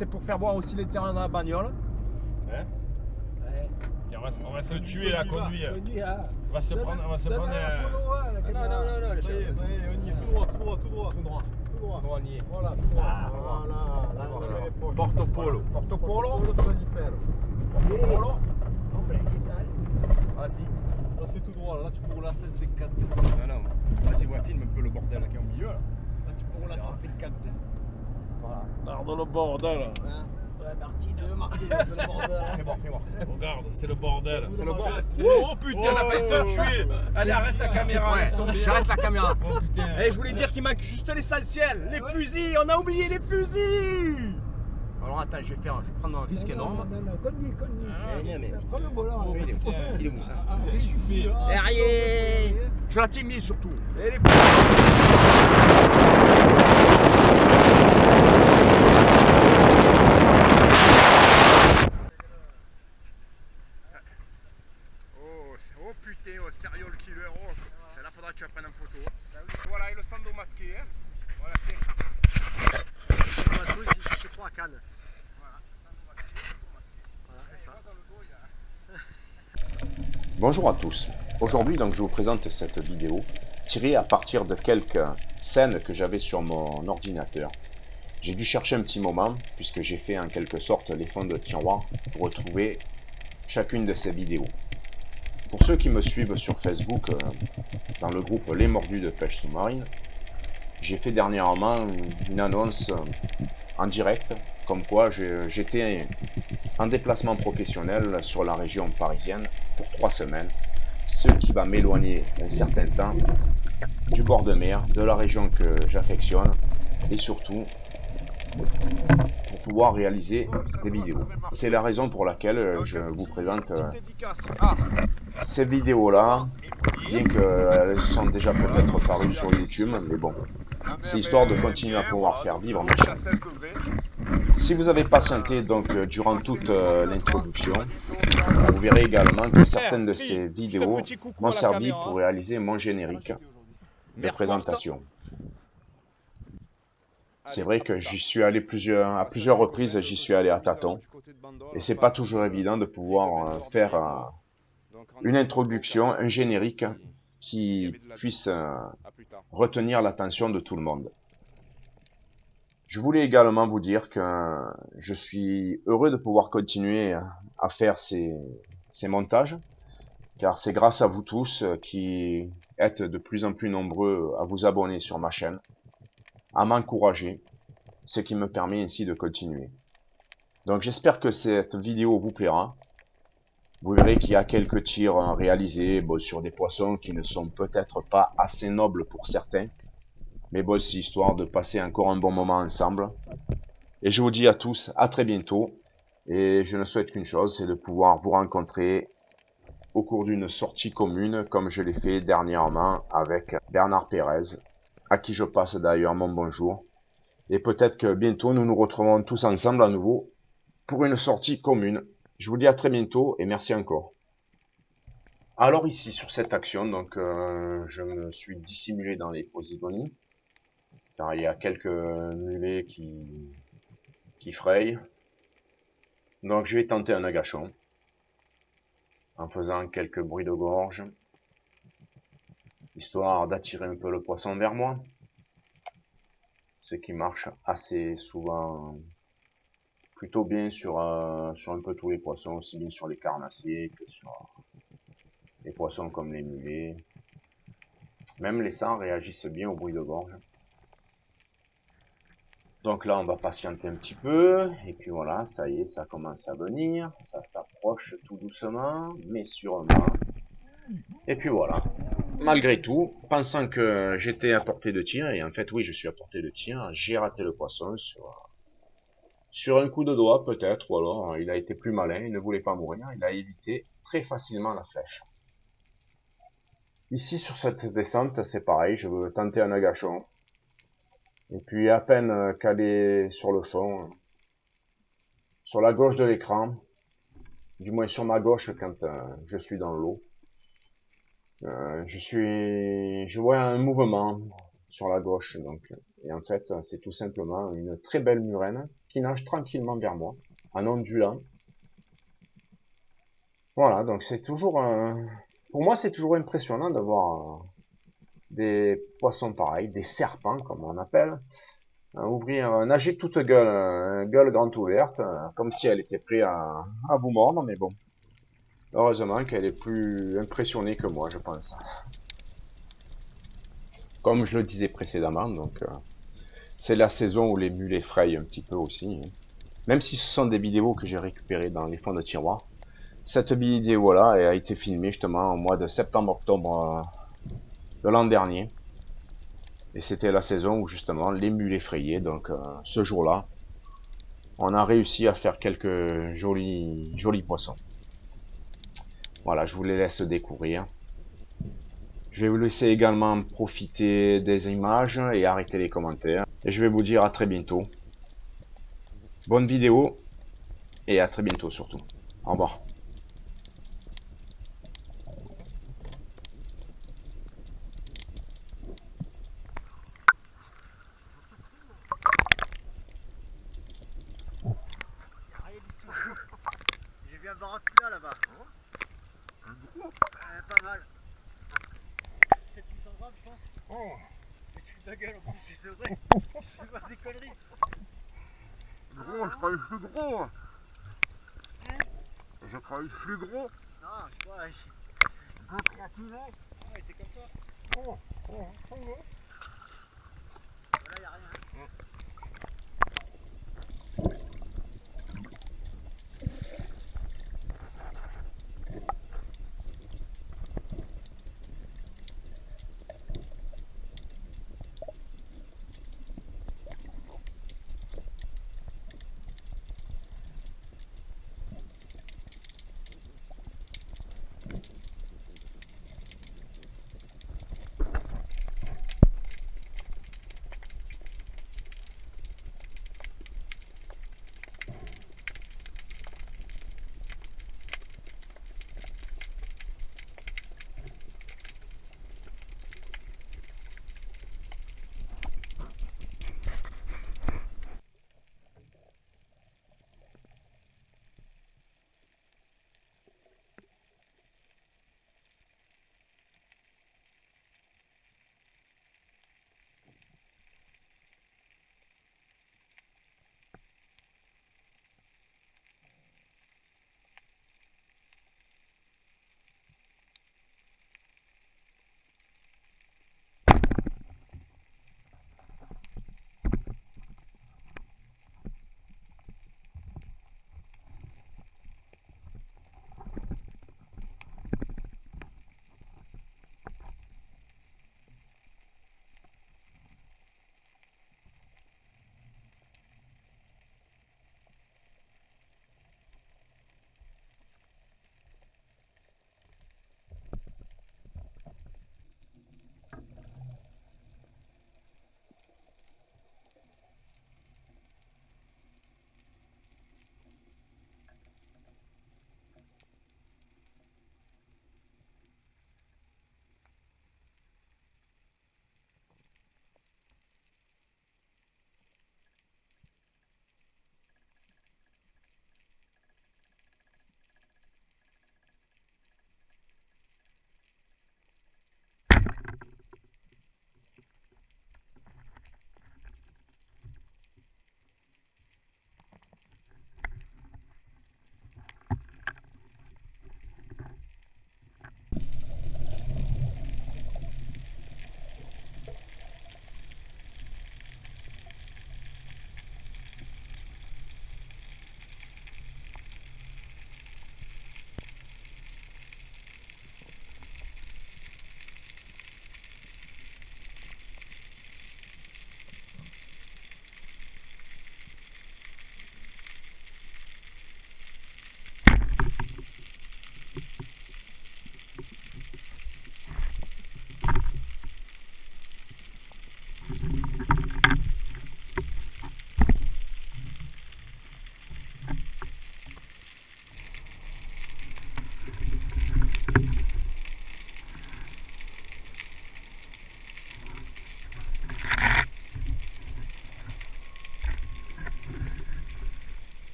c'est pour faire voir aussi les terrains dans la bagnole. Hein? Ouais. Et on va se tuer là, conduire. Conduis, hein. On va se prendre, Donne un la... polo, hein, la caméra. non, Ça y est, on y est, tout droit, tout droit, tout droit. Tout droit. Tout droit. On y est. Voilà, tout droit. Ah. Voilà, là, on est proche. Porto Polo. Porto Polo, ça va diffère. Porto Polo, Hombre, ¿qué tal? Vas-y. là c'est tout droit, là tu cours la 150. Non. Vas-y, ouais, filme un peu le bordel qui est au milieu là. Là tu cours la 150. Voilà. Regarde le bordel. Hein? Ouais, Martine. Tu veux marquer, c'est le bordel. Fais-moi. Regarde, c'est le bordel. C'est le bordel. Oh putain, elle a failli se tuer. Allez, arrête ta caméra, laisse tomber. J'arrête la caméra. Oh putain. Et je voulais dire qu'il manque juste l'essentiel. Les fusils, on a oublié les fusils. Alors attends, je vais prendre un risque énorme. Non, conduis. Ah, mais- Prends le volant. Oh, hein. putain. Il est où Ah, qu'est-ce que tu fais? Derrière. Je la t'ai mis surtout. Et les... Oh putain, oh sérieux le killer, oh. Celle-là faudra que tu la prennes en photo. Voilà, et le sando masqué, hein. Voilà, tiens. Je crois à Cannes. Voilà, le sando masqué, toujours masqué. Voilà, c'est ça. Dans le dos, il y a... Bonjour à tous. Aujourd'hui donc je vous présente cette vidéo tirée à partir de quelques scènes que j'avais sur mon ordinateur. J'ai dû chercher un petit moment puisque j'ai fait en quelque sorte les fonds de tiroir pour retrouver chacune de ces vidéos. Pour ceux qui me suivent sur Facebook, dans le groupe Les Mordus de Pêche Sous-Marine, j'ai fait dernièrement une annonce en direct comme quoi j'étais en déplacement professionnel sur la région parisienne pour 3 semaines, ce qui va m'éloigner un certain temps du bord de mer, de la région que j'affectionne et surtout pour pouvoir réaliser des vidéos. C'est la raison pour laquelle je vous présente ces vidéos là, bien qu'elles sont déjà peut-être parues sur YouTube, mais bon, c'est histoire de continuer à pouvoir faire vivre ma chaîne. Si vous avez patienté donc durant toute l'introduction, vous verrez également que certaines de ces vidéos m'ont servi pour réaliser mon générique de présentation. C'est vrai que j'y suis allé à plusieurs reprises, j'y suis allé à tâtons, et c'est pas toujours évident de pouvoir faire une introduction, un générique qui puisse retenir l'attention de tout le monde. Je voulais également vous dire que je suis heureux de pouvoir continuer à faire ces montages, car c'est grâce à vous tous qui êtes de plus en plus nombreux à vous abonner sur ma chaîne, à m'encourager, ce qui me permet ainsi de continuer. Donc j'espère que cette vidéo vous plaira. Vous verrez qu'il y a quelques tirs réalisés sur des poissons qui ne sont peut-être pas assez nobles pour certains, mais bon, c'est histoire de passer encore un bon moment ensemble. Et je vous dis à tous à très bientôt, et je ne souhaite qu'une chose, c'est de pouvoir vous rencontrer au cours d'une sortie commune, comme je l'ai fait dernièrement avec Bernard Pérez, à qui je passe d'ailleurs mon bonjour. Et peut-être que bientôt nous nous retrouverons tous ensemble à nouveau pour une sortie commune. Je vous dis à très bientôt et merci encore. Alors ici sur cette action, donc je me suis dissimulé dans les posidonies, car il y a quelques mulets qui frayent. Donc je vais tenter un agachon en faisant quelques bruits de gorge, histoire d'attirer un peu le poisson vers moi, ce qui marche assez souvent plutôt bien sur un peu tous les poissons, aussi bien sur les carnassiers que sur les poissons comme les mulets. Même les sards réagissent bien au bruit de gorge. Donc là on va patienter un petit peu, et puis voilà, ça y est, ça commence à venir, ça s'approche tout doucement, mais sûrement. Et puis voilà, malgré tout, pensant que j'étais à portée de tir, et en fait oui je suis à portée de tir, j'ai raté le poisson sur un coup de doigt peut-être, ou alors il a été plus malin, il ne voulait pas mourir, il a évité très facilement la flèche. Ici sur cette descente c'est pareil, je veux tenter un agachon. Et puis à peine calé sur le fond, sur la gauche de l'écran, du moins sur ma gauche quand je suis dans l'eau, je vois un mouvement sur la gauche, donc Et en fait, c'est tout simplement une très belle murène qui nage tranquillement vers moi, en ondulant. Voilà, donc c'est toujours pour moi, c'est toujours impressionnant d'avoir des poissons pareils, des serpents, comme on appelle, nager toute gueule, gueule grande ouverte, comme si elle était prête à vous mordre, mais bon. Heureusement qu'elle est plus impressionnée que moi, je pense. Comme je le disais précédemment, donc c'est la saison où les mules effrayent un petit peu aussi. Même si ce sont des vidéos que j'ai récupérées dans les fonds de tiroir. Cette vidéo-là a été filmée justement au mois de septembre-octobre de l'an dernier. Et c'était la saison où justement les mules effrayaient. Donc ce jour-là, on a réussi à faire quelques jolis poissons. Voilà, je vous les laisse découvrir. Je vais vous laisser également profiter des images et arrêter les commentaires. Et je vais vous dire à très bientôt. Bonne vidéo et à très bientôt surtout. Au revoir. J'ai vu un barracuda là-bas. Pas mal. 700 grammes, je pense. Oh. Mais tu fous ta gueule en plus, c'est vrai. C'est pas des conneries. Gros, je croyais plus gros. Je croyais plus gros. Non, je crois. 2-3 kilos. Ah, il était comme ça. Oh, oh, oh. Voilà, y a rien.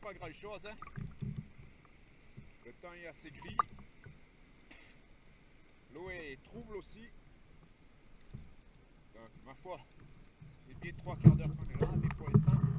pas grand chose. Hein. Le temps est assez gris. L'eau est trouble aussi. Donc, ma foi, c'est bien 3 quarts d'heure qu'on est là, mais pour l'instant,